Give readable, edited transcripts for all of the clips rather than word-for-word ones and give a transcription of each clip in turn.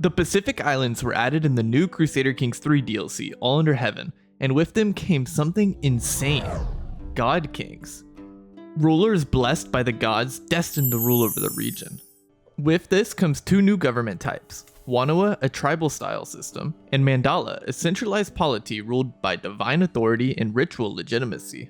The Pacific Islands were added in the new Crusader Kings 3 DLC, All Under Heaven, and with them came something insane. God Kings. Rulers blessed by the gods destined to rule over the region. With this comes two new government types, Wanua, a tribal style system, and Mandala, a centralized polity ruled by divine authority and ritual legitimacy.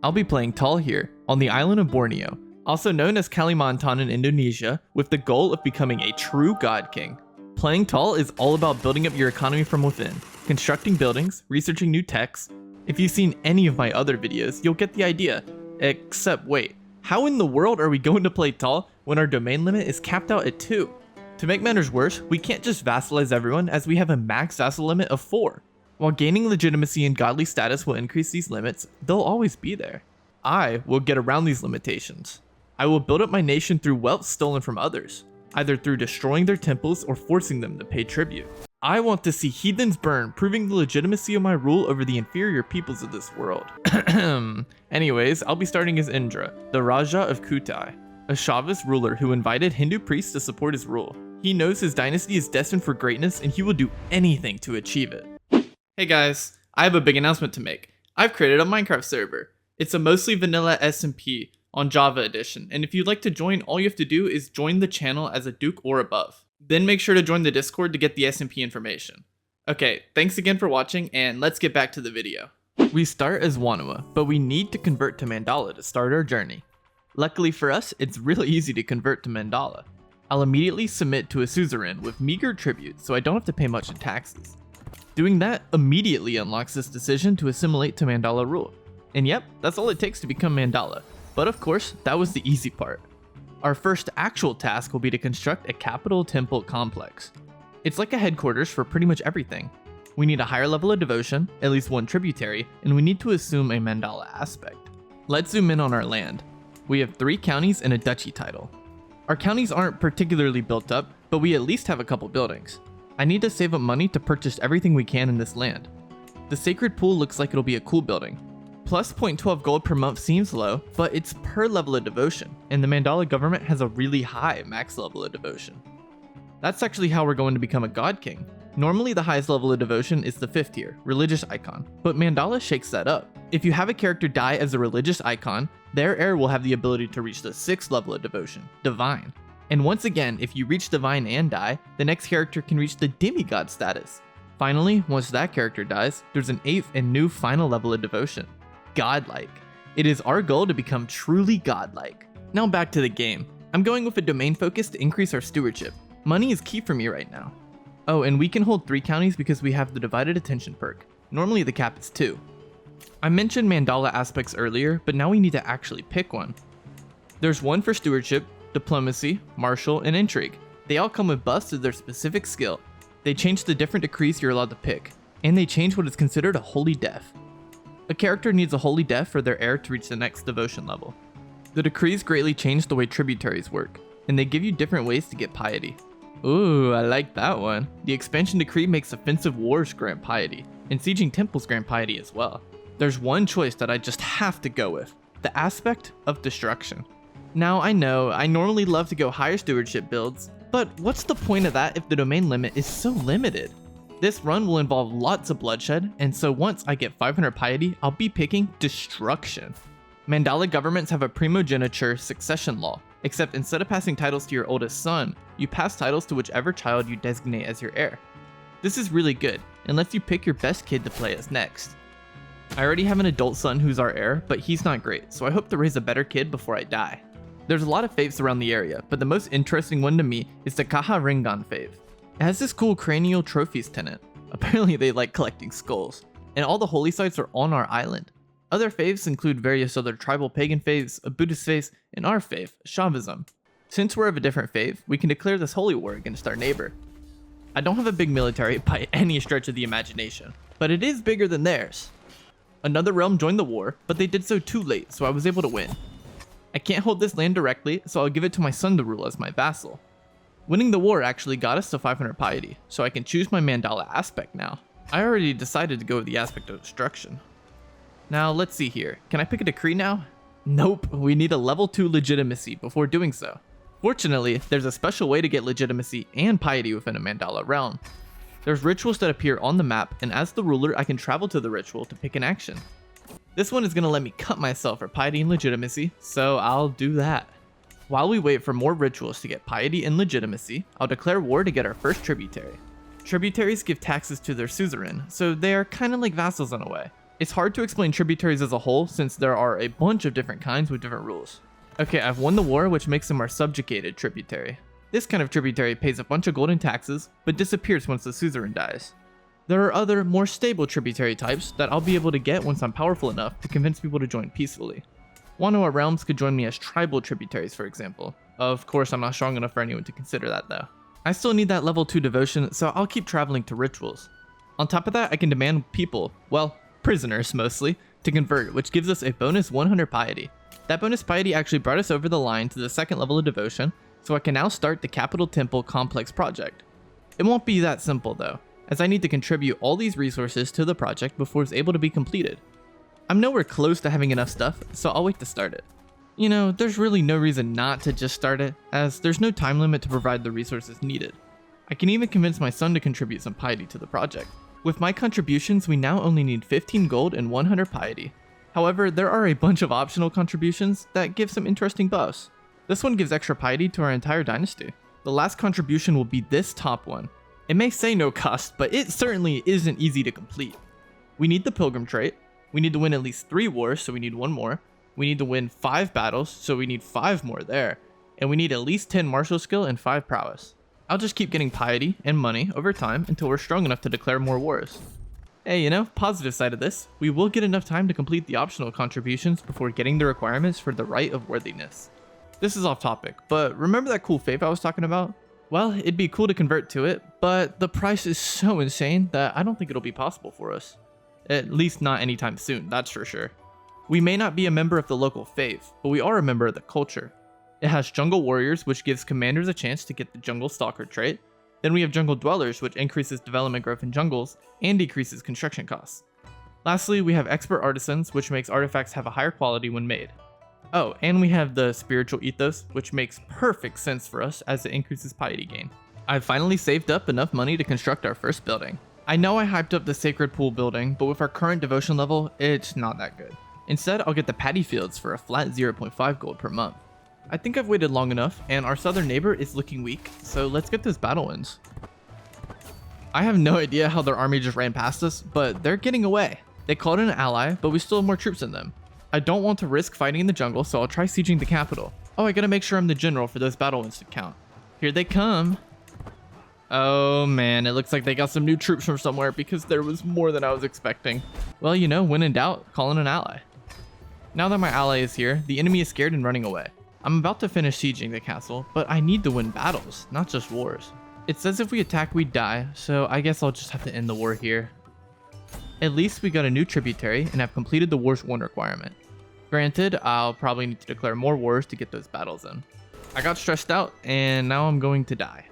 I'll be playing Tal here, on the island of Borneo, also known as Kalimantan in Indonesia, with the goal of becoming a true God King. Playing Tal is all about building up your economy from within, constructing buildings, researching new techs. If you've seen any of my other videos, you'll get the idea. Except wait, how in the world are we going to play Tal when our domain limit is capped out at 2? To make matters worse, we can't just vassalize everyone as we have a max vassal limit of 4. While gaining legitimacy and godly status will increase these limits, they'll always be there. I will get around these limitations. I will build up my nation through wealth stolen from others, either through destroying their temples or forcing them to pay tribute. I want to see heathens burn, proving the legitimacy of my rule over the inferior peoples of this world. Anyways, I'll be starting as Indra, the Raja of Kutai, a Shaivist ruler who invited Hindu priests to support his rule. He knows his dynasty is destined for greatness and he will do anything to achieve it. Hey guys, I have a big announcement to make. I've created a Minecraft server. It's a mostly vanilla SMP on Java edition, and if you'd like to join, all you have to do is join the channel as a Duke or above. Then make sure to join the Discord to get the SMP information. Okay, thanks again for watching, and let's get back to the video. We start as Wanua, but we need to convert to Mandala to start our journey. Luckily for us, it's really easy to convert to Mandala. I'll immediately submit to a suzerain with meager tribute, so I don't have to pay much in taxes. Doing that immediately unlocks this decision to assimilate to Mandala rule. And yep, that's all it takes to become Mandala. But of course, that was the easy part. Our first actual task will be to construct a capital temple complex. It's like a headquarters for pretty much everything. We need a higher level of devotion, at least one tributary, and we need to assume a Mandala aspect. Let's zoom in on our land. We have 3 counties and a duchy title. Our counties aren't particularly built up, but we at least have a couple buildings. I need to save up money to purchase everything we can in this land. The sacred pool looks like it'll be a cool building. Plus 0.12 gold per month seems low, but it's per level of devotion, and the Mandala government has a really high max level of devotion. That's actually how we're going to become a god king. Normally the highest level of devotion is the 5th tier, religious icon, but Mandala shakes that up. If you have a character die as a religious icon, their heir will have the ability to reach the 6th level of devotion, divine. And once again, if you reach divine and die, the next character can reach the demigod status. Finally, once that character dies, there's an 8th and new final level of devotion, godlike. It is our goal to become truly godlike. Now back to the game. I'm going with a domain focus to increase our stewardship. Money is key for me right now. Oh, and we can hold 3 counties because we have the divided attention perk. Normally the cap is 2. I mentioned Mandala aspects earlier, but now we need to actually pick one. There's one for stewardship, diplomacy, martial, and intrigue. They all come with buffs to their specific skill. They change the different decrees you're allowed to pick, and they change what is considered a holy death. A character needs a holy death for their heir to reach the next devotion level. The decrees greatly change the way tributaries work, and they give you different ways to get piety. Ooh, I like that one. The expansion decree makes offensive wars grant piety, and sieging temples grant piety as well. There's one choice that I just have to go with, the aspect of destruction. Now I know, I normally love to go higher stewardship builds, but what's the point of that if the domain limit is so limited? This run will involve lots of bloodshed, and so once I get 500 piety, I'll be picking destruction. Mandala governments have a primogeniture succession law, except instead of passing titles to your oldest son, you pass titles to whichever child you designate as your heir. This is really good, and lets you pick your best kid to play as next. I already have an adult son who's our heir, but he's not great, so I hope to raise a better kid before I die. There's a lot of faves around the area, but the most interesting one to me is the Kaha Ringan fave. It has this cool cranial trophies tenant. Apparently they like collecting skulls, and all the holy sites are on our island. Other faves include various other tribal pagan faves, a Buddhist faith, and our faith, Shaivism. Since we're of a different faith, we can declare this holy war against our neighbor. I don't have a big military by any stretch of the imagination, but it is bigger than theirs. Another realm joined the war, but they did so too late, so I was able to win. I can't hold this land directly, so I'll give it to my son to rule as my vassal. Winning the war actually got us to 500 piety, so I can choose my Mandala aspect now. I already decided to go with the aspect of destruction. Now let's see here, can I pick a decree now? Nope, we need a level 2 legitimacy before doing so. Fortunately, there's a special way to get legitimacy and piety within a Mandala realm. There's rituals that appear on the map, and as the ruler I can travel to the ritual to pick an action. This one is going to let me cut myself for piety and legitimacy, so I'll do that. While we wait for more rituals to get piety and legitimacy, I'll declare war to get our first tributary. Tributaries give taxes to their suzerain, so they are kind of like vassals in a way. It's hard to explain tributaries as a whole since there are a bunch of different kinds with different rules. Okay, I've won the war, which makes them our subjugated tributary. This kind of tributary pays a bunch of golden taxes, but disappears once the suzerain dies. There are other, more stable tributary types that I'll be able to get once I'm powerful enough to convince people to join peacefully. Wanua realms could join me as tribal tributaries, for example. Of course, I'm not strong enough for anyone to consider that though. I still need that level 2 devotion, so I'll keep traveling to rituals. On top of that, I can demand people, well, prisoners mostly, to convert, which gives us a bonus 100 piety. That bonus piety actually brought us over the line to the second level of devotion, so I can now start the Capital Temple Complex project. It won't be that simple though, as I need to contribute all these resources to the project before it's able to be completed. I'm nowhere close to having enough stuff, so I'll wait to start it. You know, there's really no reason not to just start it, as there's no time limit to provide the resources needed. I can even convince my son to contribute some piety to the project. With my contributions, we now only need 15 gold and 100 piety. However, there are a bunch of optional contributions that give some interesting buffs. This one gives extra piety to our entire dynasty. The last contribution will be this top one. It may say no cost, but it certainly isn't easy to complete. We need the Pilgrim trait. We need to win at least 3 wars, so we need 1 more. We need to win 5 battles, so we need 5 more there. And we need at least 10 martial skill and 5 prowess. I'll just keep getting piety and money over time until we're strong enough to declare more wars. Hey, you know, positive side of this, we will get enough time to complete the optional contributions before getting the requirements for the Rite of Worthiness. This is off topic, but remember that cool faith I was talking about? Well, it'd be cool to convert to it, but the price is so insane that I don't think it'll be possible for us. At least not anytime soon, that's for sure. We may not be a member of the local faith, but we are a member of the culture. It has Jungle Warriors, which gives commanders a chance to get the Jungle Stalker trait. Then we have Jungle Dwellers, which increases development growth in jungles and decreases construction costs. Lastly, we have Expert Artisans, which makes artifacts have a higher quality when made. Oh, and we have the Spiritual Ethos, which makes perfect sense for us as it increases piety gain. I've finally saved up enough money to construct our first building. I know I hyped up the Sacred Pool building, but with our current devotion level, it's not that good. Instead, I'll get the Paddy Fields for a flat 0.5 gold per month. I think I've waited long enough, and our southern neighbor is looking weak, so let's get this battle wins. I have no idea how their army just ran past us, but they're getting away. They called in an ally, but we still have more troops than them. I don't want to risk fighting in the jungle, so I'll try sieging the capital. Oh, I gotta make sure I'm the general for those battle wins to count. Here they come. Oh man, it looks like they got some new troops from somewhere because there was more than I was expecting. Well, you know, when in doubt, call in an ally. Now that my ally is here, the enemy is scared and running away. I'm about to finish sieging the castle, but I need to win battles, not just wars. It says if we attack, we die, so I guess I'll just have to end the war here. At least we got a new tributary and have completed the war's 1 requirement. Granted, I'll probably need to declare more wars to get those battles in. I got stressed out, and now I'm going to die.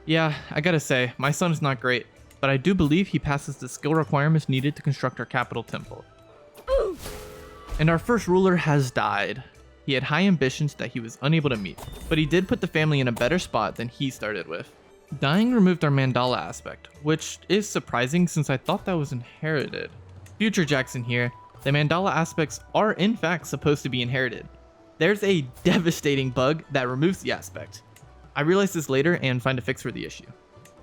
Yeah, I gotta say, my son's not great, but I do believe he passes the skill requirements needed to construct our capital temple. And our first ruler has died. He had high ambitions that he was unable to meet, but he did put the family in a better spot than he started with. Dying removed our Mandala aspect, which is surprising since I thought that was inherited. Future Jackson here, the Mandala aspects are in fact supposed to be inherited. There's a devastating bug that removes the aspect. I realized this later and find a fix for the issue.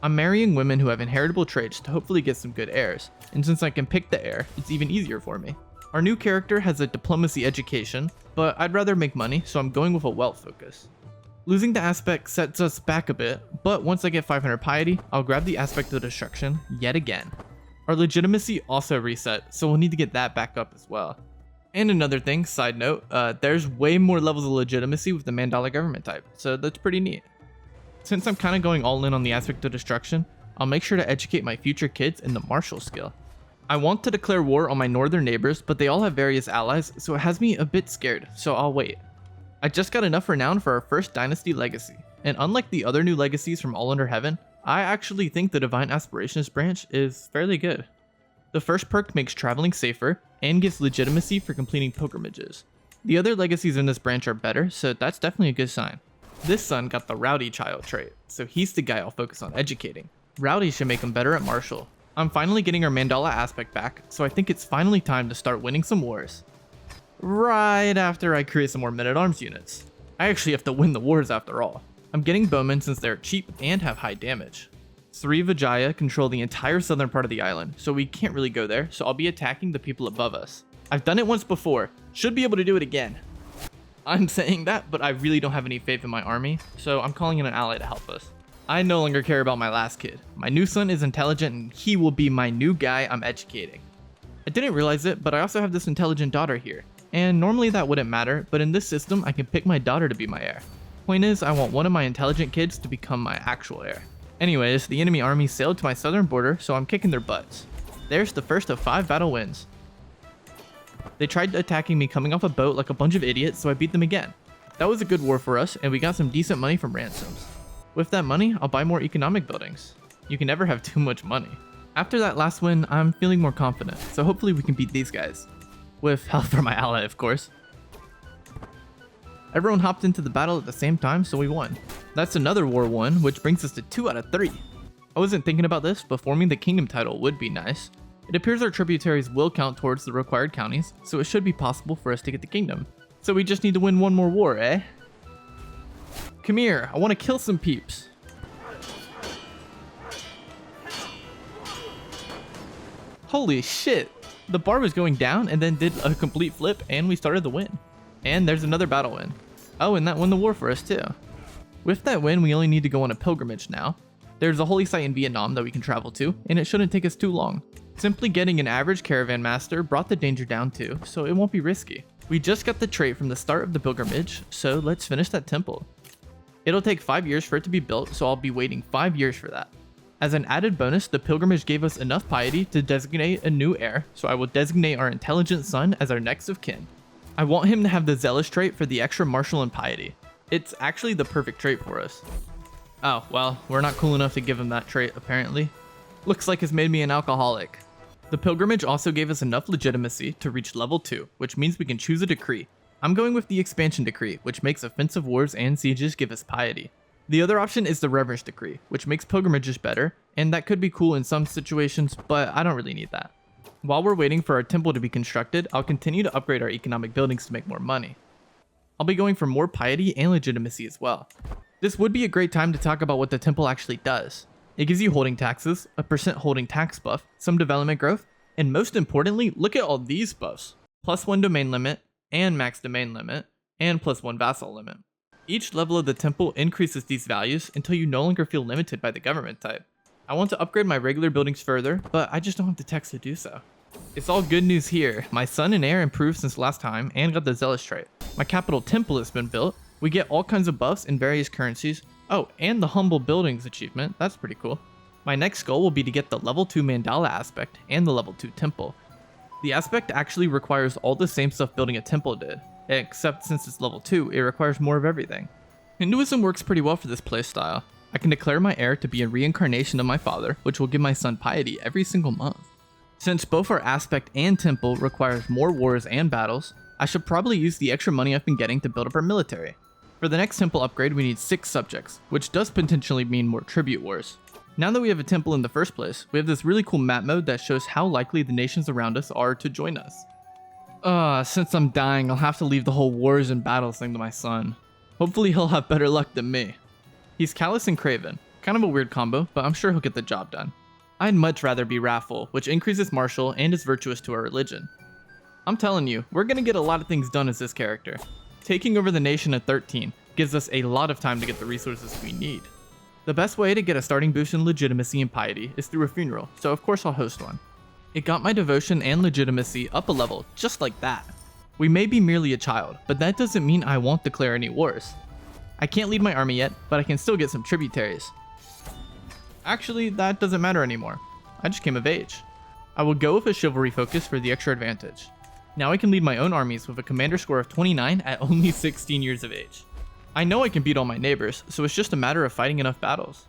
I'm marrying women who have inheritable traits to hopefully get some good heirs, and since I can pick the heir, it's even easier for me. Our new character has a diplomacy education, but I'd rather make money, so I'm going with a wealth focus. Losing the aspect sets us back a bit, but once I get 500 piety, I'll grab the aspect of destruction yet again. Our legitimacy also reset, so we'll need to get that back up as well. And another thing, side note, there's way more levels of legitimacy with the Mandala government type, so that's pretty neat. Since I'm kind of going all in on the aspect of destruction, I'll make sure to educate my future kids in the martial skill. I want to declare war on my northern neighbors, but they all have various allies, so it has me a bit scared, so I'll wait. I just got enough renown for our first Dynasty legacy, and unlike the other new legacies from All Under Heaven, I actually think the Divine Aspirations branch is fairly good. The first perk makes traveling safer, and gives legitimacy for completing pilgrimages. The other legacies in this branch are better, so that's definitely a good sign. This son got the rowdy child trait, so he's the guy I'll focus on educating. Rowdy should make him better at martial. I'm finally getting our Mandala aspect back, so I think it's finally time to start winning some wars. Right after I create some more men-at-arms units. I actually have to win the wars after all. I'm getting bowmen since they're cheap and have high damage. 3 Vijaya control the entire southern part of the island, so we can't really go there, so I'll be attacking the people above us. I've done it once before, should be able to do it again. I'm saying that, but I really don't have any faith in my army, so I'm calling in an ally to help us. I no longer care about my last kid. My new son is intelligent and he will be my new guy I'm educating. I didn't realize it, but I also have this intelligent daughter here. And normally that wouldn't matter, but in this system I can pick my daughter to be my heir. Point is, I want one of my intelligent kids to become my actual heir. Anyways, the enemy army sailed to my southern border, so I'm kicking their butts. There's the first of 5 battle wins. They tried attacking me coming off a boat like a bunch of idiots, so I beat them again. That was a good war for us, and we got some decent money from ransoms. With that money, I'll buy more economic buildings. You can never have too much money. After that last win, I'm feeling more confident, so hopefully we can beat these guys. With help from my ally, of course. Everyone hopped into the battle at the same time, so we won. That's another war won, which brings us to 2 out of 3. I wasn't thinking about this, but forming the kingdom title would be nice. It appears our tributaries will count towards the required counties, so it should be possible for us to get the kingdom. So we just need to win one more war, eh? Come here, I want to kill some peeps. Holy shit! The bar was going down and then did a complete flip and we started the win. And there's another battle win. Oh, and that won the war for us too. With that win, we only need to go on a pilgrimage now. There's a holy site in Vietnam that we can travel to, and it shouldn't take us too long. Simply getting an average caravan master brought the danger down too, so it won't be risky. We just got the trait from the start of the pilgrimage, so let's finish that temple. It'll take 5 years for it to be built, so I'll be waiting 5 years for that. As an added bonus, the pilgrimage gave us enough piety to designate a new heir, so I will designate our intelligent son as our next of kin. I want him to have the zealous trait for the extra martial and piety. It's actually the perfect trait for us. Oh, well, we're not cool enough to give him that trait, apparently. Looks like it's made me an alcoholic. The pilgrimage also gave us enough legitimacy to reach level 2, which means we can choose a decree. I'm going with the expansion decree, which makes offensive wars and sieges give us piety. The other option is the reverence decree, which makes pilgrimages better, and that could be cool in some situations, but I don't really need that. While we're waiting for our temple to be constructed, I'll continue to upgrade our economic buildings to make more money. I'll be going for more piety and legitimacy as well. This would be a great time to talk about what the temple actually does. It gives you holding taxes, a % holding tax buff, some development growth, and most importantly, look at all these buffs. +1 domain limit, and max domain limit, and +1 vassal limit. Each level of the temple increases these values until you no longer feel limited by the government type. I want to upgrade my regular buildings further, but I just don't have the text to do so. It's all good news here. My son and heir improved since last time and got the zealous trait. My capital temple has been built. We get all kinds of buffs in various currencies. Oh, and the humble buildings achievement. That's pretty cool. My next goal will be to get the level 2 Mandala aspect and the level 2 temple. The aspect actually requires all the same stuff building a temple did, except since it's level 2, it requires more of everything. Hinduism works pretty well for this playstyle. I can declare my heir to be a reincarnation of my father, which will give my son piety every single month. Since both our aspect and temple requires more wars and battles, I should probably use the extra money I've been getting to build up our military. For the next temple upgrade, we need 6 subjects, which does potentially mean more tribute wars. Now that we have a temple in the first place, we have this really cool map mode that shows how likely the nations around us are to join us. Since I'm dying, I'll have to leave the whole wars and battles thing to my son. Hopefully he'll have better luck than me. He's callous and craven, kind of a weird combo, but I'm sure he'll get the job done. I'd much rather be wrathful, which increases martial and is virtuous to our religion. I'm telling you, we're gonna get a lot of things done as this character. Taking over the nation at 13 gives us a lot of time to get the resources we need. The best way to get a starting boost in legitimacy and piety is through a funeral, so of course I'll host one. It got my devotion and legitimacy up a level, just like that. We may be merely a child, but that doesn't mean I won't declare any wars. I can't lead my army yet, but I can still get some tributaries. Actually, that doesn't matter anymore. I just came of age. I will go with a chivalry focus for the extra advantage. Now I can lead my own armies with a commander score of 29 at only 16 years of age. I know I can beat all my neighbors, so it's just a matter of fighting enough battles.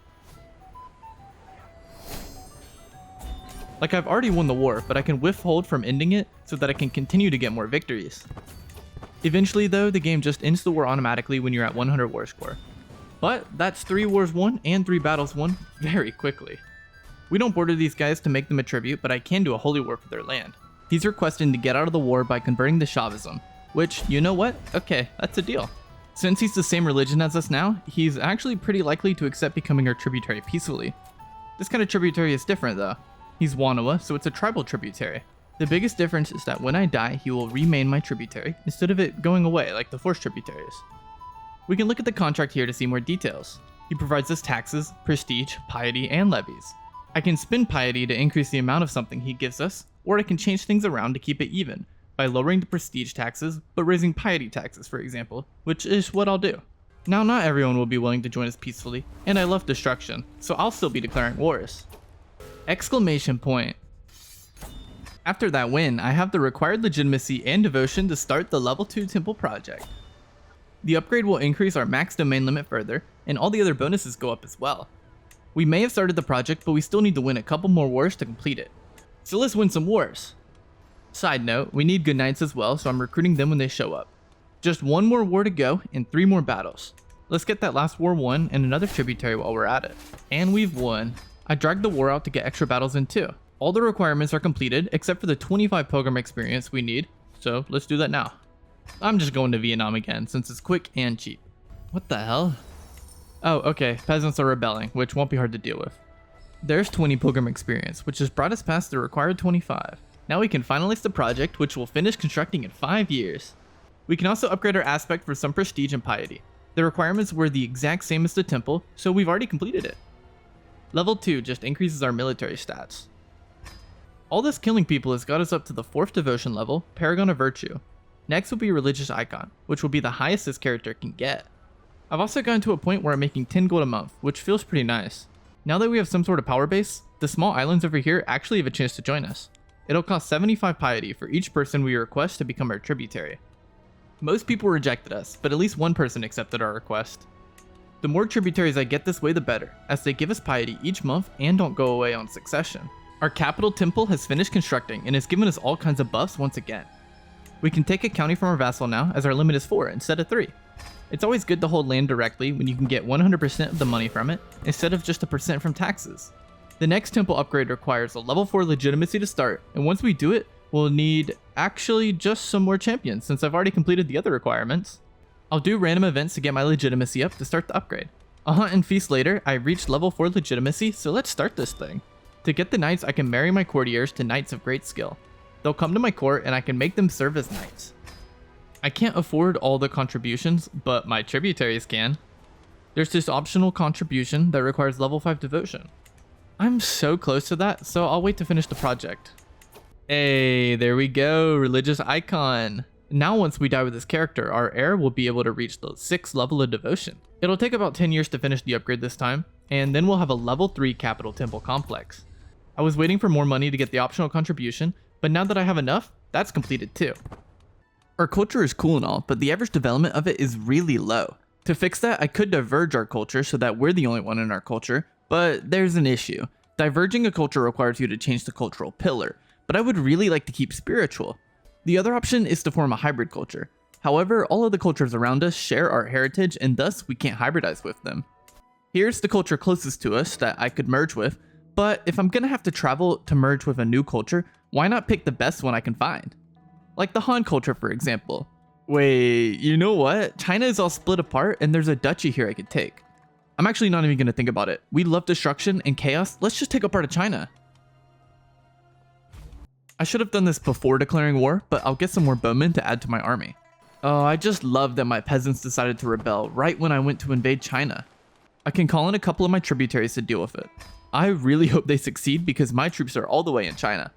Like I've already won the war, but I can withhold from ending it so that I can continue to get more victories. Eventually though, the game just ends the war automatically when you're at 100 war score. But that's 3 wars won and 3 battles won very quickly. We don't border these guys to make them a tribute, but I can do a holy war for their land. He's requesting to get out of the war by converting to Shaivism, which, you know what? Okay, that's a deal. Since he's the same religion as us now, he's actually pretty likely to accept becoming our tributary peacefully. This kind of tributary is different though. He's Wanua, so it's a tribal tributary. The biggest difference is that when I die, he will remain my tributary, instead of it going away like the forced tributaries. We can look at the contract here to see more details. He provides us taxes, prestige, piety, and levies. I can spend piety to increase the amount of something he gives us, or I can change things around to keep it even, by lowering the prestige taxes, but raising piety taxes, for example, which is what I'll do. Now, not everyone will be willing to join us peacefully, and I love destruction, so I'll still be declaring wars. Exclamation point. After that win, I have the required legitimacy and devotion to start the level 2 temple project. The upgrade will increase our max domain limit further, and all the other bonuses go up as well. We may have started the project, but we still need to win a couple more wars to complete it. So let's win some wars. Side note, we need good knights as well, so I'm recruiting them when they show up. Just 1 more war to go and 3 more battles. Let's get that last war won and another tributary while we're at it. And we've won. I dragged the war out to get extra battles in too. All the requirements are completed except for the 25 pilgrim experience we need, so let's do that now. I'm just going to Vietnam again since it's quick and cheap. What the hell? Oh, okay, peasants are rebelling, which won't be hard to deal with. There's 20 pilgrim experience, which has brought us past the required 25. Now we can finalize the project, which we'll finish constructing in 5 years. We can also upgrade our aspect for some prestige and piety. The requirements were the exact same as the temple, so we've already completed it. Level 2 just increases our military stats. All this killing people has got us up to the 4th devotion level, Paragon of Virtue. Next will be Religious Icon, which will be the highest this character can get. I've also gotten to a point where I'm making 10 gold a month, which feels pretty nice. Now that we have some sort of power base, the small islands over here actually have a chance to join us. It'll cost 75 piety for each person we request to become our tributary. Most people rejected us, but at least one person accepted our request. The more tributaries I get this way the better, as they give us piety each month and don't go away on succession. Our capital temple has finished constructing and has given us all kinds of buffs once again. We can take a county from our vassal now, as our limit is 4 instead of 3. It's always good to hold land directly when you can get 100% of the money from it, instead of just a percent from taxes. The next temple upgrade requires a level 4 legitimacy to start, and once we do it, we'll need actually just some more champions since I've already completed the other requirements. I'll do random events to get my legitimacy up to start the upgrade. A hunt and feast later, I reached level 4 legitimacy, so let's start this thing. To get the knights, I can marry my courtiers to knights of great skill. They'll come to my court and I can make them serve as knights. I can't afford all the contributions, but my tributaries can. There's this optional contribution that requires level 5 devotion. I'm so close to that, so I'll wait to finish the project. Hey, there we go, religious icon. Now once we die with this character, our heir will be able to reach the 6th level of devotion. It'll take about 10 years to finish the upgrade this time, and then we'll have a level 3 capital temple complex. I was waiting for more money to get the optional contribution, but now that I have enough, that's completed too. Our culture is cool and all, but the average development of it is really low. To fix that, I could diverge our culture so that we're the only one in our culture, but there's an issue. Diverging a culture requires you to change the cultural pillar, but I would really like to keep spiritual. The other option is to form a hybrid culture. However, all of the cultures around us share our heritage and thus we can't hybridize with them. Here's the culture closest to us that I could merge with, but if I'm gonna have to travel to merge with a new culture, why not pick the best one I can find? Like the Han culture, for example. Wait, you know what? China is all split apart and there's a duchy here I could take. I'm actually not even gonna think about it. We love destruction and chaos, let's just take a part of China. I should have done this before declaring war, but I'll get some more bowmen to add to my army. Oh, I just love that my peasants decided to rebel right when I went to invade China. I can call in a couple of my tributaries to deal with it. I really hope they succeed because my troops are all the way in China.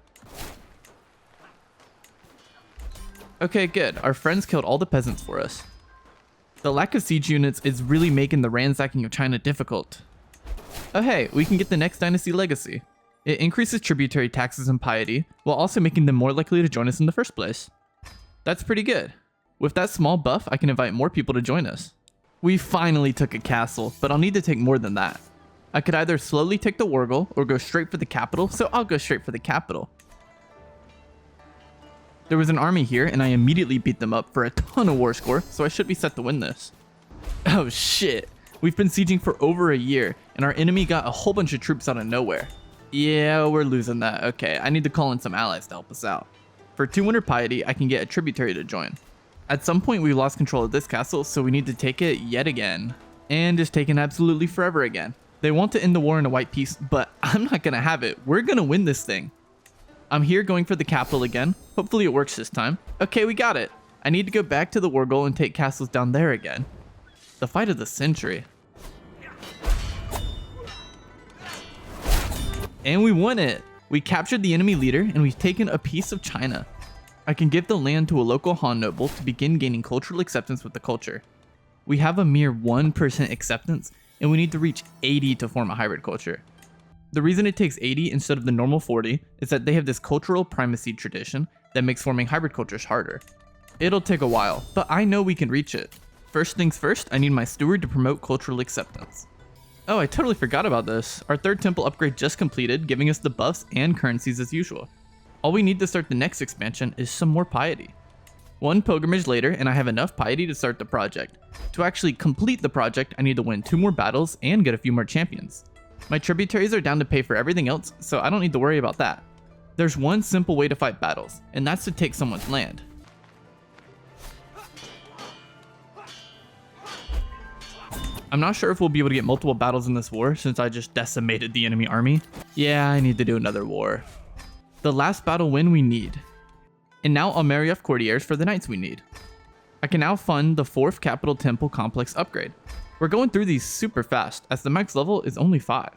Okay, good. Our friends killed all the peasants for us. The lack of siege units is really making the ransacking of China difficult. Oh hey, we can get the next Dynasty Legacy. It increases tributary taxes and piety, while also making them more likely to join us in the first place. That's pretty good. With that small buff, I can invite more people to join us. We finally took a castle, but I'll need to take more than that. I could either slowly take the war goal or go straight for the capital, so I'll go straight for the capital. There was an army here and I immediately beat them up for a ton of war score, so I should be set to win this. Oh shit, We've been sieging for over a year, and our enemy got a whole bunch of troops out of nowhere. Yeah, we're losing that. Okay, I need to call in some allies to help us out. For 200 piety, I can get a tributary to join. At some point, we lost control of this castle, so we need to take it yet again. And it's taken absolutely forever again. They want to end the war in a white peace, but I'm not gonna have it. We're gonna win this thing. I'm here going for the capital again. Hopefully it works this time. Okay, we got it. I need to go back to the war goal and take castles down there again. The fight of the century. And we won it. We captured the enemy leader and we've taken a piece of China. I can give the land to a local Han noble to begin gaining cultural acceptance with the culture. We have a mere 1% acceptance and we need to reach 80 to form a hybrid culture. The reason it takes 80 instead of the normal 40 is that they have this cultural primacy tradition that makes forming hybrid cultures harder. It'll take a while, but I know we can reach it. First things first, I need my steward to promote cultural acceptance. Oh, I totally forgot about this. Our third temple upgrade just completed, giving us the buffs and currencies as usual. All we need to start the next expansion is some more piety. One pilgrimage later, and I have enough piety to start the project. To actually complete the project, I need to win 2 more battles and get a few more champions. My tributaries are down to pay for everything else, so I don't need to worry about that. There's one simple way to fight battles, and that's to take someone's land. I'm not sure if we'll be able to get multiple battles in this war since I just decimated the enemy army. Yeah, I need to do another war. The last battle win we need. And now I'll marry off courtiers for the knights we need. I can now fund the 4th capital temple complex upgrade. We're going through these super fast as the max level is only 5.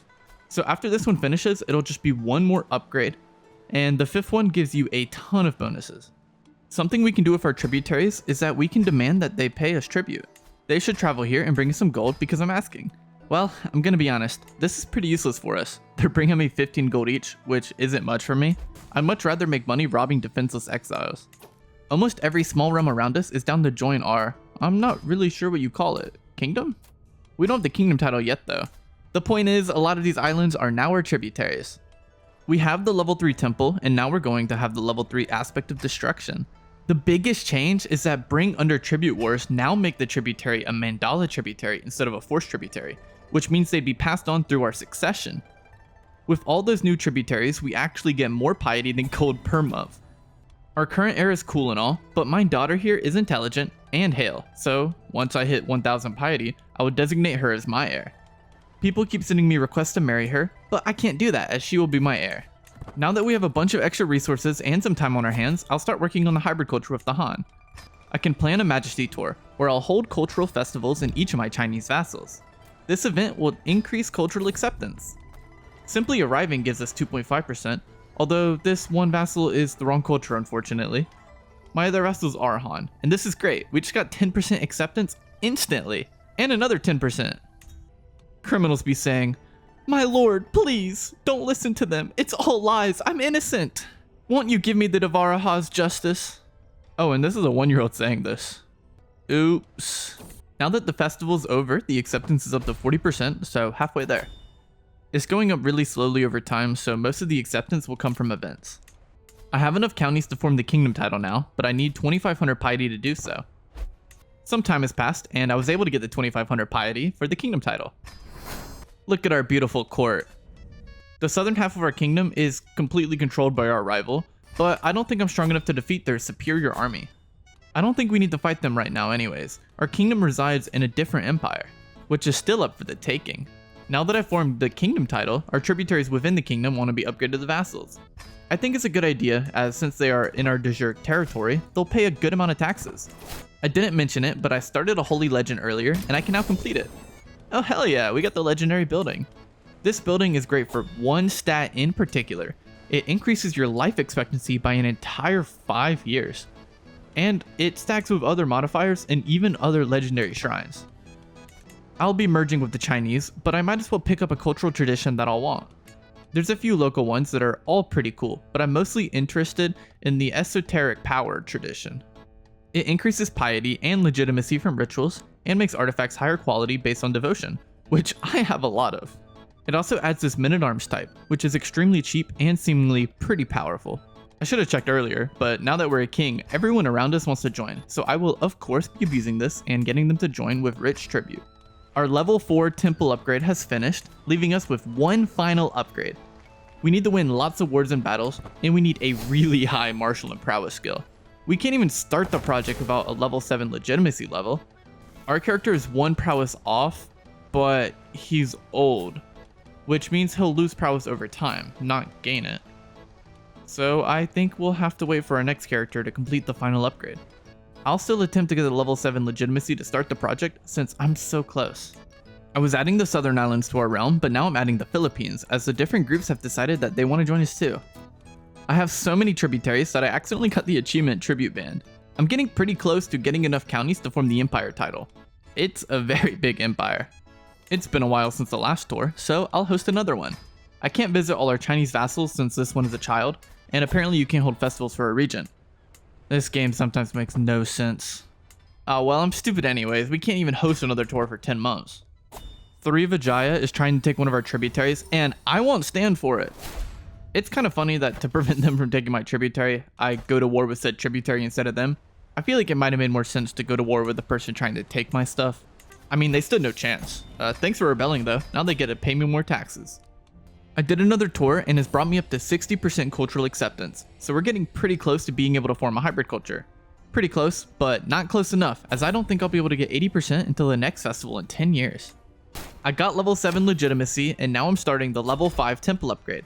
So after this one finishes, it'll just be one more upgrade. And the 5th one gives you a ton of bonuses. Something we can do with our tributaries is that we can demand that they pay us tribute. They should travel here and bring us some gold because I'm asking. Well, I'm gonna be honest, this is pretty useless for us. They're bringing me 15 gold each, which isn't much for me. I'd much rather make money robbing defenseless exiles. Almost every small realm around us is down to join our, I'm not really sure what you call it, kingdom? We don't have the kingdom title yet though. The point is, a lot of these islands are now our tributaries. We have the level 3 temple, and now we're going to have the level 3 aspect of destruction. The biggest change is that bring under tribute wars now make the tributary a Mandala tributary instead of a forced tributary, which means they'd be passed on through our succession. With all those new tributaries, we actually get more piety than gold per month. Our current heir is cool and all, but my daughter here is intelligent and hale, so once I hit 1000 piety, I would designate her as my heir. People keep sending me requests to marry her, but I can't do that as she will be my heir. Now that we have a bunch of extra resources and some time on our hands, I'll start working on the hybrid culture with the Han. I can plan a majesty tour, where I'll hold cultural festivals in each of my Chinese vassals. This event will increase cultural acceptance. Simply arriving gives us 2.5%, although this one vassal is the wrong culture unfortunately. My other vassals are Han, and this is great, we just got 10% acceptance instantly, and another 10%. Criminals be saying, "My lord, please, don't listen to them, it's all lies, I'm innocent. Won't you give me the Devaraha's justice?" Oh, and this is a 1-year-old saying this. Oops. Now that the festival's over, the acceptance is up to 40%, so halfway there. It's going up really slowly over time, so most of the acceptance will come from events. I have enough counties to form the kingdom title now, but I need 2500 piety to do so. Some time has passed, and I was able to get the 2500 piety for the kingdom title. Look at our beautiful court. The southern half of our kingdom is completely controlled by our rival, but I don't think I'm strong enough to defeat their superior army. I don't think we need to fight them right now anyways. Our kingdom resides in a different empire, which is still up for the taking. Now that I've formed the kingdom title, our tributaries within the kingdom want to be upgraded to vassals. I think it's a good idea, as since they are in our de jure territory, they'll pay a good amount of taxes. I didn't mention it, but I started a holy legend earlier, and I can now complete it. Oh hell yeah, we got the legendary building. This building is great for one stat in particular. It increases your life expectancy by an entire 5 years. And it stacks with other modifiers and even other legendary shrines. I'll be merging with the Chinese, but I might as well pick up a cultural tradition that I'll want. There's a few local ones that are all pretty cool, but I'm mostly interested in the esoteric power tradition. It increases piety and legitimacy from rituals, and makes artifacts higher quality based on devotion, which I have a lot of. It also adds this men-at-arms type, which is extremely cheap and seemingly pretty powerful. I should have checked earlier, but now that we're a king, everyone around us wants to join, so I will of course be abusing this and getting them to join with rich tribute. Our level 4 temple upgrade has finished, leaving us with one final upgrade. We need to win lots of wars and battles, and we need a really high martial and prowess skill. We can't even start the project without a level 7 legitimacy level. Our character is 1 prowess off, but he's old, which means he'll lose prowess over time, not gain it. So I think we'll have to wait for our next character to complete the final upgrade. I'll still attempt to get a level 7 legitimacy to start the project since I'm so close. I was adding the southern islands to our realm, but now I'm adding the Philippines as the different groups have decided that they want to join us too. I have so many tributaries that I accidentally cut the achievement tribute band. I'm getting pretty close to getting enough counties to form the Empire title. It's a very big empire. It's been a while since the last tour, so I'll host another one. I can't visit all our Chinese vassals since this one is a child, and apparently you can't hold festivals for a region. This game sometimes makes no sense. Oh well, I'm stupid anyways, we can't even host another tour for 10 months. 3 Vijaya is trying to take one of our tributaries, and I won't stand for it. It's kind of funny that to prevent them from taking my tributary, I go to war with said tributary instead of them. I feel like it might have made more sense to go to war with the person trying to take my stuff. I mean, they stood no chance. Thanks for rebelling though, now they get to pay me more taxes. I did another tour and it's brought me up to 60% cultural acceptance, so we're getting pretty close to being able to form a hybrid culture. Pretty close, but not close enough, as I don't think I'll be able to get 80% until the next festival in 10 years. I got level 7 legitimacy, and now I'm starting the level 5 temple upgrade.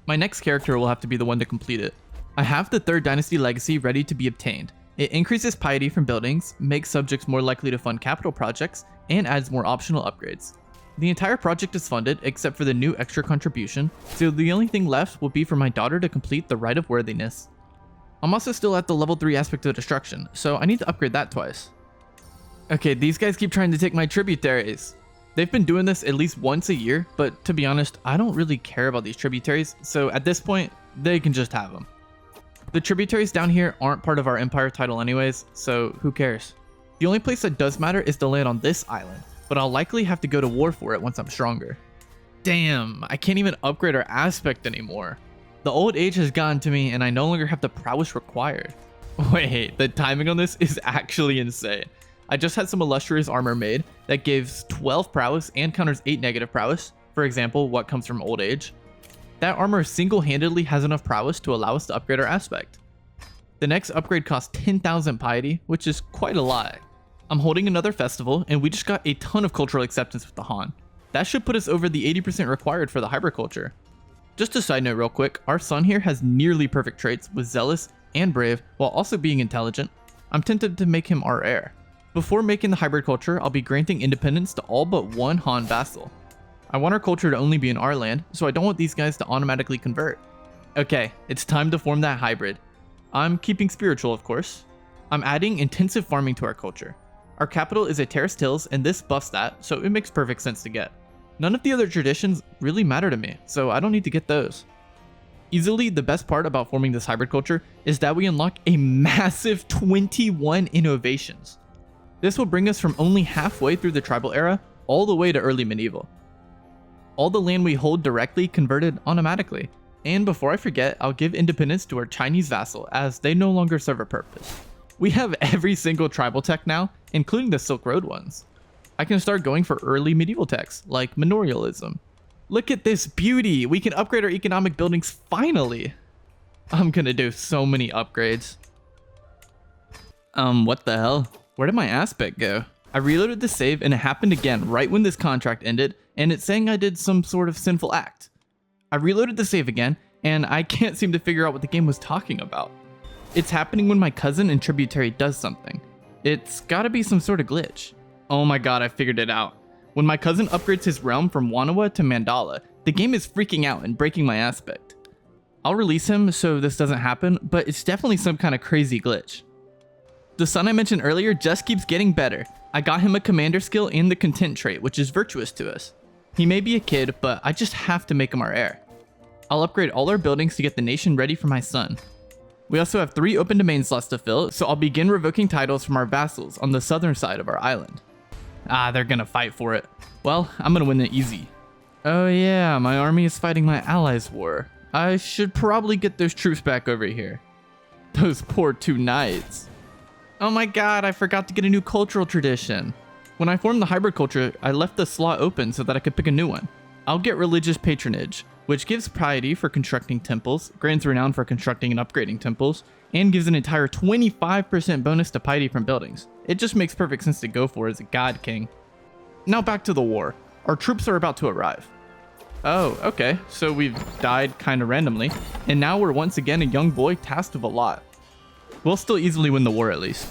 My next character will have to be the one to complete it. I have the 3rd Dynasty legacy ready to be obtained. It increases piety from buildings, makes subjects more likely to fund capital projects, and adds more optional upgrades. The entire project is funded except for the new extra contribution, so the only thing left will be for my daughter to complete the Rite of Worthiness. I'm also still at the level 3 aspect of destruction, so I need to upgrade that twice. Okay, these guys keep trying to take my tributaries. They've been doing this at least once a year, but to be honest, I don't really care about these tributaries, so at this point, they can just have them. The tributaries down here aren't part of our empire title anyways, so who cares? The only place that does matter is to land on this island, but I'll likely have to go to war for it once I'm stronger. Damn, I can't even upgrade our aspect anymore. The old age has gotten to me and I no longer have the prowess required. Wait, the timing on this is actually insane. I just had some illustrious armor made that gives 12 prowess and counters 8 negative prowess, for example, what comes from old age. That armor single-handedly has enough prowess to allow us to upgrade our aspect. The next upgrade costs 10,000 piety, which is quite a lot. I'm holding another festival, and we just got a ton of cultural acceptance with the Han. That should put us over the 80% required for the hybrid culture. Just a side note real quick, our son here has nearly perfect traits with zealous and brave while also being intelligent. I'm tempted to make him our heir. Before making the hybrid culture, I'll be granting independence to all but one Han vassal. I want our culture to only be in our land, so I don't want these guys to automatically convert. Okay, it's time to form that hybrid. I'm keeping spiritual, of course. I'm adding intensive farming to our culture. Our capital is a terraced hills, and this buffs that, so it makes perfect sense to get. None of the other traditions really matter to me, so I don't need to get those. Easily, the best part about forming this hybrid culture is that we unlock a massive 21 innovations. This will bring us from only halfway through the tribal era all the way to early medieval. All the land we hold directly converted automatically. And before I forget, I'll give independence to our Chinese vassal as they no longer serve a purpose. We have every single tribal tech now, including the Silk Road ones. I can start going for early medieval techs, like manorialism. Look at this beauty! We can upgrade our economic buildings finally! I'm gonna do so many upgrades. What the hell? Where did my aspect go? I reloaded the save and it happened again right when this contract ended, and it's saying I did some sort of sinful act. I reloaded the save again, and I can't seem to figure out what the game was talking about. It's happening when my cousin in tributary does something. It's gotta be some sort of glitch. Oh my god, I figured it out. When my cousin upgrades his realm from Wanua to Mandala, the game is freaking out and breaking my aspect. I'll release him so this doesn't happen, but it's definitely some kind of crazy glitch. The son I mentioned earlier just keeps getting better. I got him a commander skill and the content trait, which is virtuous to us. He may be a kid, but I just have to make him our heir. I'll upgrade all our buildings to get the nation ready for my son. We also have 3 open domain slots to fill, so I'll begin revoking titles from our vassals on the southern side of our island. Ah, they're gonna fight for it. Well, I'm gonna win it easy. Oh yeah, my army is fighting my allies' war. I should probably get those troops back over here. Those poor 2 knights. Oh my god, I forgot to get a new cultural tradition. When I formed the hybrid culture, I left the slot open so that I could pick a new one. I'll get religious patronage, which gives piety for constructing temples, grants renown for constructing and upgrading temples, and gives an entire 25% bonus to piety from buildings. It just makes perfect sense to go for as a god king. Now back to the war. Our troops are about to arrive. Oh, okay, so we've died kinda randomly, and now we're once again a young boy tasked with a lot. We'll still easily win the war at least.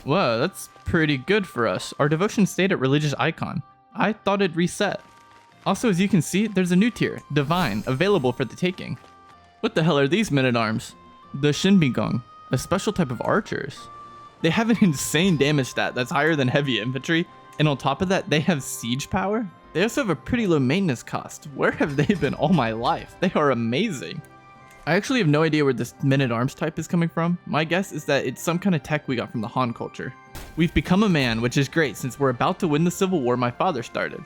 Whoa, that's pretty good for us. Our devotion stayed at religious icon. I thought it'd reset. Also, as you can see, there's a new tier, Divine, available for the taking. What the hell are these men-at-arms? The Shinbigong, a special type of archers. They have an insane damage stat that's higher than heavy infantry, and on top of that, they have siege power. They also have a pretty low maintenance cost. Where have they been all my life? They are amazing. I actually have no idea where this men-at-arms type is coming from. My guess is that it's some kind of tech we got from the Han culture. We've become a man, which is great since we're about to win the civil war my father started.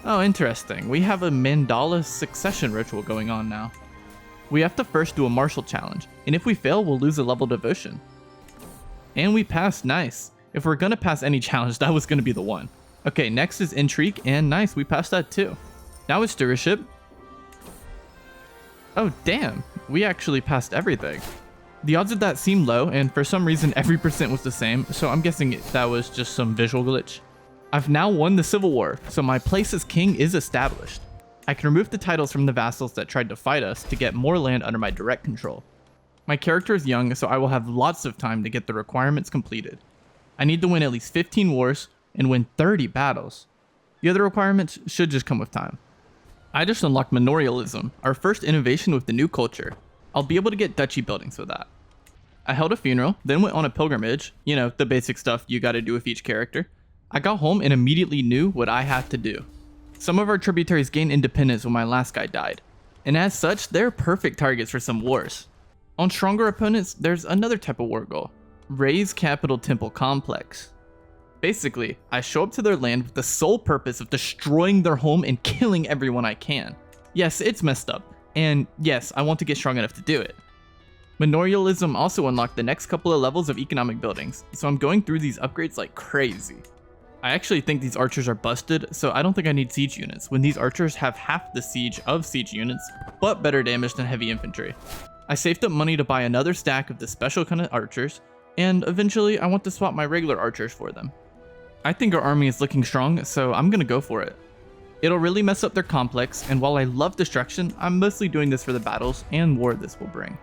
Oh, interesting. We have a Mandala succession ritual going on now. We have to first do a martial challenge, and if we fail, we'll lose a level devotion. And we passed, nice. If we're gonna pass any challenge, that was gonna be the one. Okay, next is intrigue, and nice, we passed that too. Now it's stewardship. Oh damn, we actually passed everything. The odds of that seem low, and for some reason every percent was the same, so I'm guessing that was just some visual glitch. I've now won the civil war, so my place as king is established. I can remove the titles from the vassals that tried to fight us to get more land under my direct control. My character is young, so I will have lots of time to get the requirements completed. I need to win at least 15 wars and win 30 battles. The other requirements should just come with time. I just unlocked manorialism, our first innovation with the new culture. I'll be able to get duchy buildings with that. I held a funeral, then went on a pilgrimage, you know, the basic stuff you gotta do with each character. I got home and immediately knew what I had to do. Some of our tributaries gained independence when my last guy died, and as such, they're perfect targets for some wars. On stronger opponents, there's another type of war goal. Raise Capital Temple Complex. Basically, I show up to their land with the sole purpose of destroying their home and killing everyone I can. Yes, it's messed up, and yes, I want to get strong enough to do it. Manorialism also unlocked the next couple of levels of economic buildings, so I'm going through these upgrades like crazy. I actually think these archers are busted, so I don't think I need siege units, when these archers have half the siege of siege units, but better damage than heavy infantry. I saved up money to buy another stack of the special kind of archers, and eventually I want to swap my regular archers for them. I think our army is looking strong, so I'm gonna go for it. It'll really mess up their complex, and while I love destruction, I'm mostly doing this for the battles and war this will bring.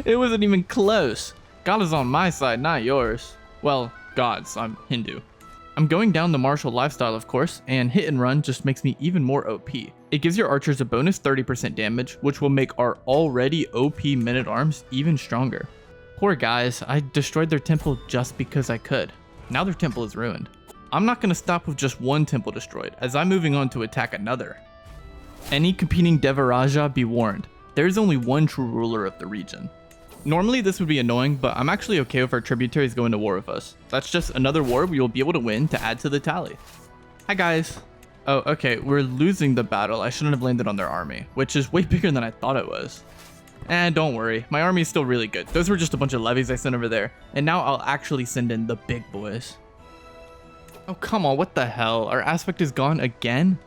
It wasn't even close. God is on my side, not yours. Well, God's, I'm Hindu. I'm going down the martial lifestyle, of course, and hit and run just makes me even more OP. It gives your archers a bonus 30% damage, which will make our already OP men-at-arms even stronger. Poor guys, I destroyed their temple just because I could. Now their temple is ruined. I'm not going to stop with just one temple destroyed, as I'm moving on to attack another. Any competing Devaraja be warned, there's only one true ruler of the region. Normally this would be annoying, but I'm actually okay with our tributaries going to war with us. That's just another war we will be able to win to add to the tally. Hi guys. Oh, okay, we're losing the battle. I shouldn't have landed on their army, which is way bigger than I thought it was. And don't worry, my army is still really good. Those were just a bunch of levies I sent over there, and now I'll actually send in the big boys. Oh, come on, what the hell? Our aspect is gone again?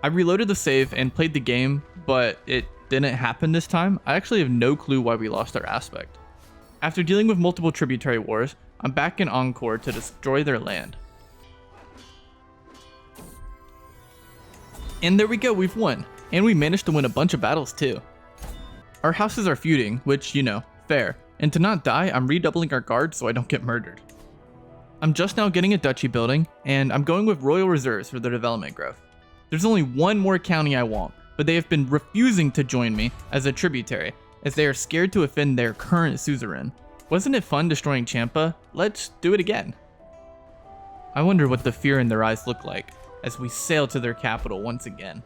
I reloaded the save and played the game, but it didn't happen this time. I actually have no clue why we lost our aspect. After dealing with multiple tributary wars, I'm back in Encore to destroy their land. And there we go, we've won. And we managed to win a bunch of battles too. Our houses are feuding, which, you know, fair. And to not die, I'm redoubling our guard so I don't get murdered. I'm just now getting a duchy building, and I'm going with royal reserves for their development growth. There's only one more county I want, but they have been refusing to join me as a tributary, as they are scared to offend their current suzerain. Wasn't it fun destroying Champa? Let's do it again. I wonder what the fear in their eyes look like as we sail to their capital once again.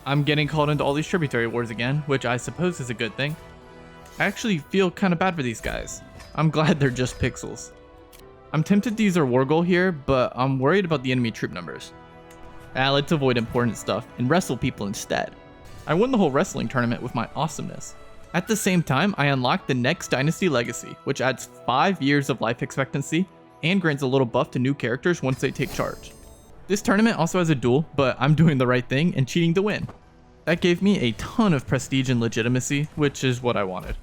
I'm getting called into all these tributary wars again, which I suppose is a good thing. I actually feel kind of bad for these guys. I'm glad they're just pixels. I'm tempted to use our war goal here, but I'm worried about the enemy troop numbers. Let's avoid important stuff and wrestle people instead. I won the whole wrestling tournament with my awesomeness. At the same time, I unlocked the next Dynasty Legacy, which adds 5 years of life expectancy and grants a little buff to new characters once they take charge. This tournament also has a duel, but I'm doing the right thing and cheating to win. That gave me a ton of prestige and legitimacy, which is what I wanted.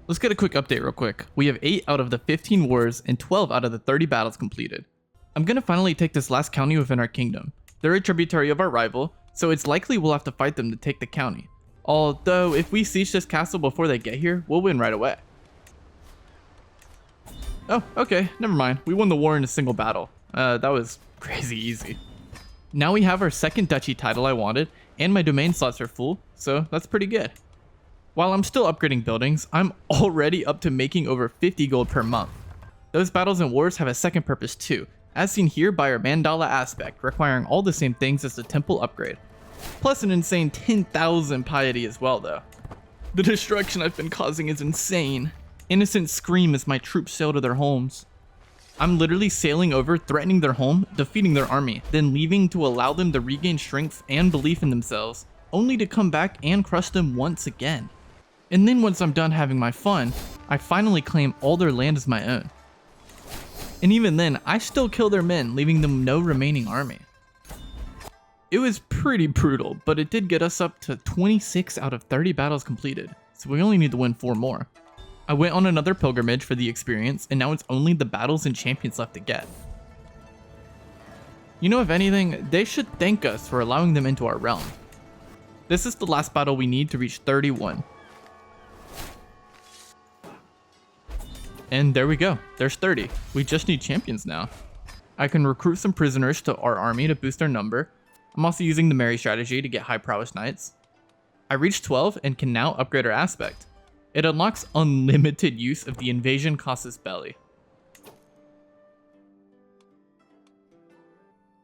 Let's get a quick update real quick. We have 8 out of the 15 wars and 12 out of the 30 battles completed. I'm gonna finally take this last county within our kingdom. They're a tributary of our rival, so it's likely we'll have to fight them to take the county. Although, if we siege this castle before they get here, we'll win right away. Oh, okay, never mind. We won the war in a single battle. That was crazy easy. Now we have our second duchy title I wanted, and my domain slots are full, so that's pretty good. While I'm still upgrading buildings, I'm already up to making over 50 gold per month. Those battles and wars have a second purpose too, as seen here by our Mandala aspect, requiring all the same things as the temple upgrade. Plus an insane 10,000 piety as well though. The destruction I've been causing is insane. Innocents scream as my troops sail to their homes. I'm literally sailing over, threatening their home, defeating their army, then leaving to allow them to regain strength and belief in themselves, only to come back and crush them once again. And then once I'm done having my fun, I finally claim all their land as my own. And even then, I still kill their men, leaving them no remaining army. It was pretty brutal, but it did get us up to 26 out of 30 battles completed, so we only need to win 4 more. I went on another pilgrimage for the experience, and now it's only the battles and champions left to get. You know, if anything, they should thank us for allowing them into our realm. This is the last battle we need to reach 31. And there we go, there's 30. We just need champions now. I can recruit some prisoners to our army to boost our number. I'm also using the Mary strategy to get high prowess knights. I reached 12 and can now upgrade our aspect. It unlocks unlimited use of the invasion casus belli.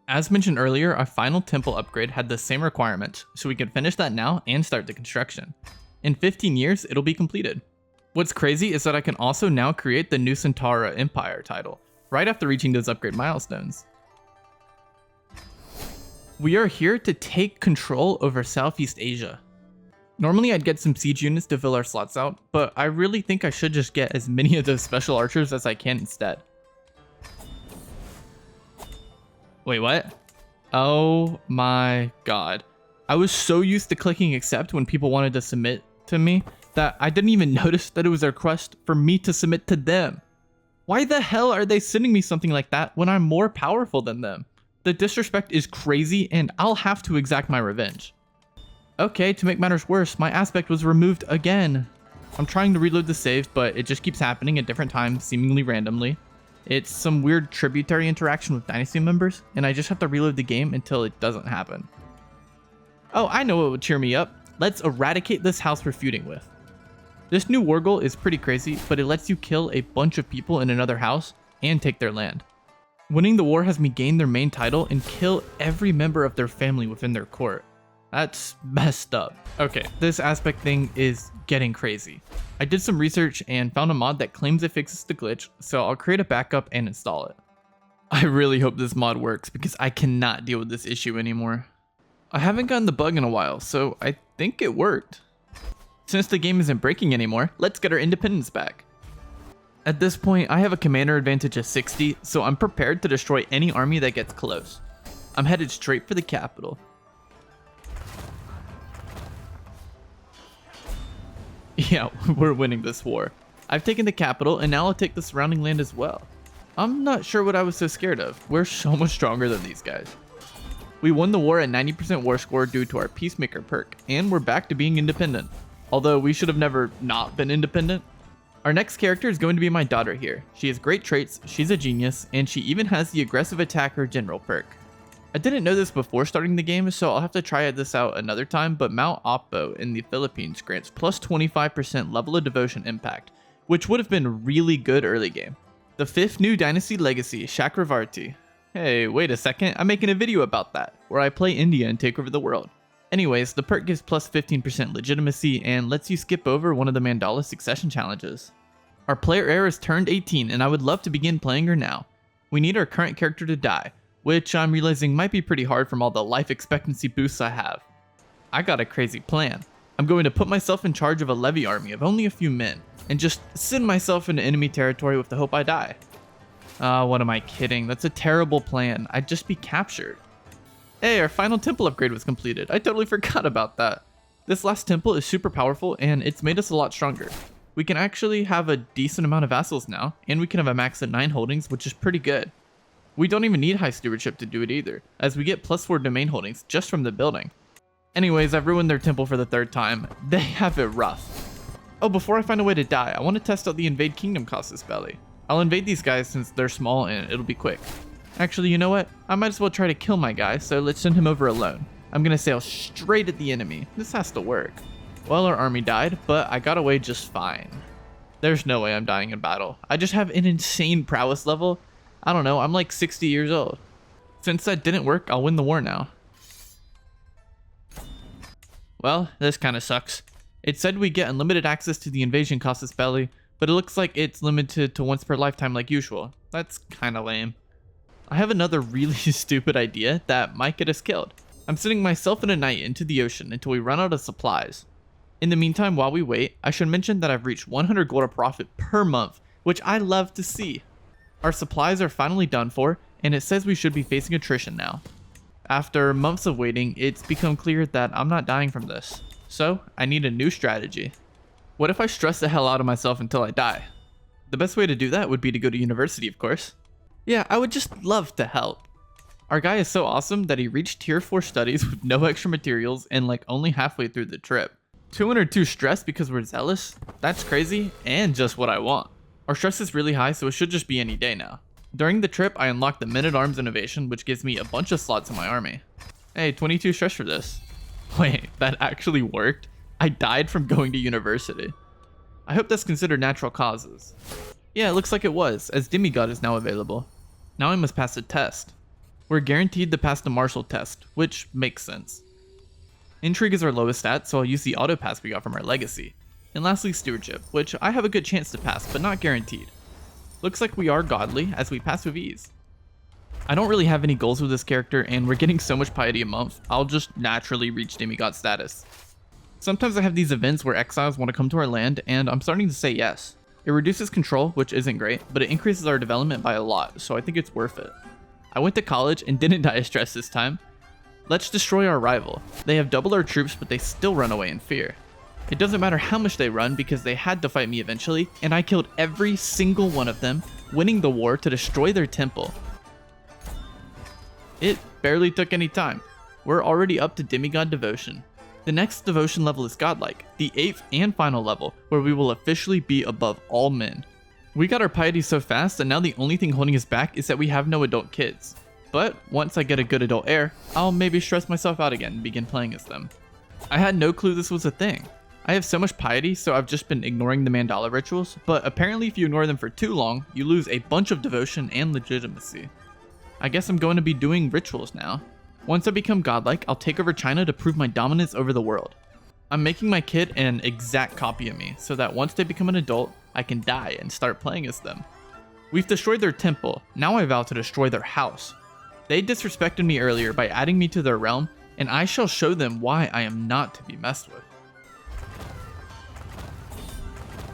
As mentioned earlier, our final temple upgrade had the same requirements, so we can finish that now and start the construction. In 15 years, it'll be completed. What's crazy is that I can also now create the Nusantara Empire title, right after reaching those upgrade milestones. We are here to take control over Southeast Asia. Normally I'd get some siege units to fill our slots out, but I really think I should just get as many of those special archers as I can instead. Wait, what? Oh my god. I was so used to clicking accept when people wanted to submit to me that I didn't even notice that it was a request for me to submit to them. Why the hell are they sending me something like that when I'm more powerful than them? The disrespect is crazy and I'll have to exact my revenge. Okay, to make matters worse, my aspect was removed again. I'm trying to reload the save, but it just keeps happening at different times, seemingly randomly. It's some weird tributary interaction with Dynasty members, and I just have to reload the game until it doesn't happen. Oh, I know what would cheer me up. Let's eradicate this house we're feuding with. This new war goal is pretty crazy, but it lets you kill a bunch of people in another house and take their land. Winning the war has me gain their main title and kill every member of their family within their court. That's messed up. Okay, this aspect thing is getting crazy. I did some research and found a mod that claims it fixes the glitch, so I'll create a backup and install it. I really hope this mod works because I cannot deal with this issue anymore. I haven't gotten the bug in a while, so I think it worked. Since the game isn't breaking anymore, let's get our independence back. At this point, I have a commander advantage of 60, so I'm prepared to destroy any army that gets close. I'm headed straight for the capital. Yeah, we're winning this war. I've taken the capital, and now I'll take the surrounding land as well. I'm not sure what I was so scared of. We're so much stronger than these guys. We won the war at 90% war score due to our Peacemaker perk, and we're back to being independent. Although we should have never not been independent. Our next character is going to be my daughter here. She has great traits, she's a genius, and she even has the aggressive attacker general perk. I didn't know this before starting the game, so I'll have to try this out another time, but Mount Oppo in the Philippines grants plus 25% level of devotion impact, which would have been really good early game. The 5th new Dynasty Legacy, Chakravarti. Hey, wait a second, I'm making a video about that, where I play India and take over the world. Anyways, the perk gives plus 15% legitimacy and lets you skip over one of the Mandala succession challenges. Our player heir has turned 18 and I would love to begin playing her now. We need our current character to die, which I'm realizing might be pretty hard from all the life expectancy boosts I have. I got a crazy plan. I'm going to put myself in charge of a levy army of only a few men, and just send myself into enemy territory with the hope I die. What am I kidding? That's a terrible plan. I'd just be captured. Hey, our final temple upgrade was completed. I totally forgot about that. This last temple is super powerful, and it's made us a lot stronger. We can actually have a decent amount of vassals now, and we can have a max of 9 holdings, which is pretty good. We don't even need high stewardship to do it either, as we get +4 domain holdings just from the building. Anyways, I've ruined their temple for the 3rd time. They have it rough. Oh, before I find a way to die, I want to test out the Invade Kingdom Casus belly. I'll invade these guys since they're small and it'll be quick. Actually, you know what? I might as well try to kill my guy, so let's send him over alone. I'm gonna sail straight at the enemy. This has to work. Well, our army died, but I got away just fine. There's no way I'm dying in battle. I just have an insane prowess level. I don't know, I'm like 60 years old. Since that didn't work, I'll win the war now. Well, this kind of sucks. It said we get unlimited access to the invasion Casus belly, but it looks like it's limited to once per lifetime like usual. That's kind of lame. I have another really stupid idea that might get us killed. I'm sending myself and a knight into the ocean until we run out of supplies. In the meantime, while we wait, I should mention that I've reached 100 gold of profit per month, which I love to see. Our supplies are finally done for, and it says we should be facing attrition now. After months of waiting, it's become clear that I'm not dying from this. So, I need a new strategy. What if I stress the hell out of myself until I die? The best way to do that would be to go to university, of course. Yeah, I would just love to help. Our guy is so awesome that he reached tier 4 studies with no extra materials and like only halfway through the trip. 202 stress because we're zealous? That's crazy and just what I want. Our stress is really high, so it should just be any day now. During the trip, I unlocked the Men-at-Arms innovation, which gives me a bunch of slots in my army. Hey, 22 stress for this. Wait, that actually worked? I died from going to university. I hope that's considered natural causes. Yeah, it looks like it was, as Demigod is now available. Now I must pass a test. We're guaranteed to pass the martial test, which makes sense. Intrigue is our lowest stat, so I'll use the auto pass we got from our legacy. And lastly, stewardship, which I have a good chance to pass, but not guaranteed. Looks like we are godly, as we pass with ease. I don't really have any goals with this character, and we're getting so much piety a month, I'll just naturally reach demigod status. Sometimes I have these events where exiles want to come to our land, and I'm starting to say yes. It reduces control, which isn't great, but it increases our development by a lot, so I think it's worth it. I went to college and didn't die of stress this time. Let's destroy our rival. They have double our troops, but they still run away in fear. It doesn't matter how much they run because they had to fight me eventually, and I killed every single one of them, winning the war to destroy their temple. It barely took any time. We're already up to demigod devotion. The next devotion level is godlike, the 8th and final level, where we will officially be above all men. We got our piety so fast that now the only thing holding us back is that we have no adult kids. But once I get a good adult heir, I'll maybe stress myself out again and begin playing as them. I had no clue this was a thing. I have so much piety, so I've just been ignoring the Mandala rituals, but apparently if you ignore them for too long, you lose a bunch of devotion and legitimacy. I guess I'm going to be doing rituals now. Once I become godlike, I'll take over China to prove my dominance over the world. I'm making my kid an exact copy of me, so that once they become an adult, I can die and start playing as them. We've destroyed their temple, now I vow to destroy their house. They disrespected me earlier by adding me to their realm, and I shall show them why I am not to be messed with.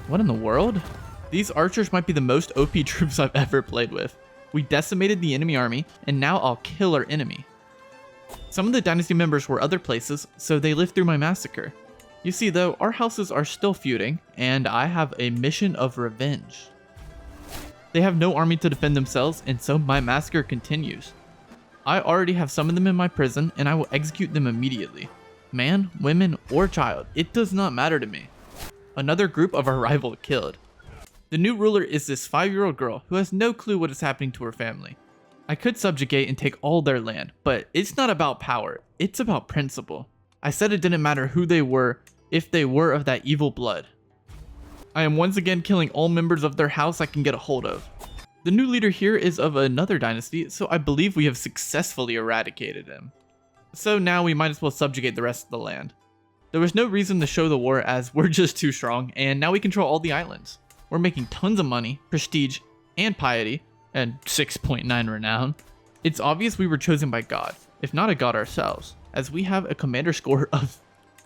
What in the world? These archers might be the most OP troops I've ever played with. We decimated the enemy army, and now I'll kill our enemy. Some of the Dynasty members were other places, so they lived through my massacre. You see though, our houses are still feuding, and I have a mission of revenge. They have no army to defend themselves, and so my massacre continues. I already have some of them in my prison, and I will execute them immediately. Man, women, or child, it does not matter to me. Another group of our rival killed. The new ruler is this 5-year-old girl who has no clue what is happening to her family. I could subjugate and take all their land, but it's not about power, it's about principle. I said it didn't matter who they were, if they were of that evil blood. I am once again killing all members of their house I can get a hold of. The new leader here is of another dynasty, so I believe we have successfully eradicated him. So now we might as well subjugate the rest of the land. There was no reason to show the war as we're just too strong, and now we control all the islands. We're making tons of money, prestige, and piety, and 6.9 renown. It's obvious we were chosen by God, if not a god ourselves, as we have a commander score of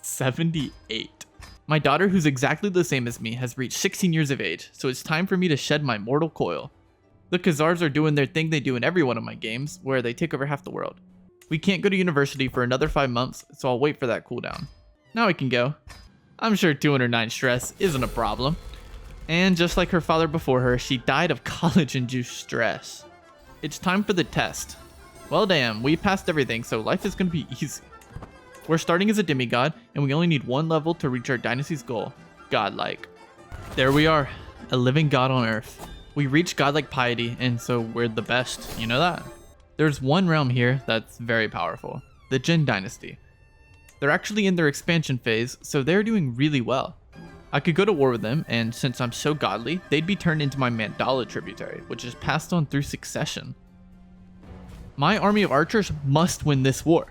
78. My daughter, who's exactly the same as me, has reached 16 years of age, so it's time for me to shed my mortal coil. The Khazars are doing their thing they do in every one of my games, where they take over half the world. We can't go to university for another 5 months, so I'll wait for that cooldown. Now I can go. I'm sure 209 stress isn't a problem. And just like her father before her, she died of college-induced stress. It's time for the test. Well damn, we passed everything, so life is gonna be easy. We're starting as a demigod, and we only need 1 level to reach our dynasty's goal, godlike. There we are, a living god on earth. We reached godlike piety, and so we're the best, you know that? There's one realm here that's very powerful, the Jin dynasty. They're actually in their expansion phase, so they're doing really well. I could go to war with them, and since I'm so godly, they'd be turned into my Mandala tributary, which is passed on through succession. My army of archers must win this war.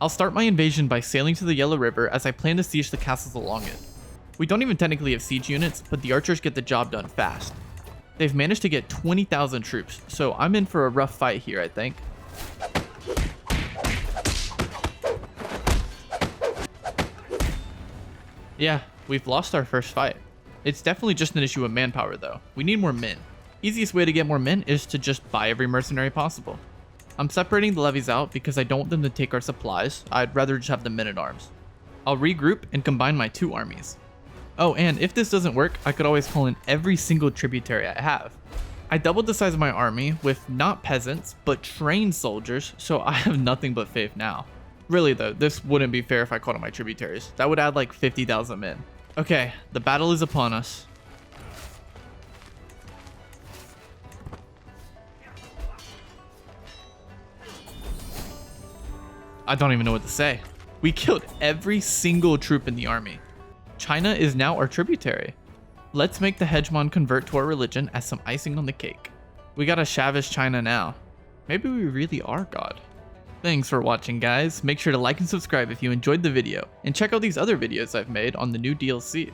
I'll start my invasion by sailing to the Yellow River as I plan to siege the castles along it. We don't even technically have siege units, but the archers get the job done fast. They've managed to get 20,000 troops, so I'm in for a rough fight here, I think. Yeah, we've lost our first fight. It's definitely just an issue of manpower though. We need more men. Easiest way to get more men is to just buy every mercenary possible. I'm separating the levies out because I don't want them to take our supplies. I'd rather just have the men-at-arms. I'll regroup and combine my 2 armies. Oh, and if this doesn't work, I could always call in every single tributary I have. I doubled the size of my army with not peasants, but trained soldiers, so I have nothing but faith now. Really though, this wouldn't be fair if I called on my tributaries. That would add like 50,000 men. Okay, the battle is upon us. I don't even know what to say. We killed every single troop in the army. China is now our tributary. Let's make the hegemon convert to our religion as some icing on the cake. We got a Chavish China now. Maybe we really are God. Thanks for watching, guys. Make sure to like and subscribe if you enjoyed the video, and check out these other videos I've made on the new DLC.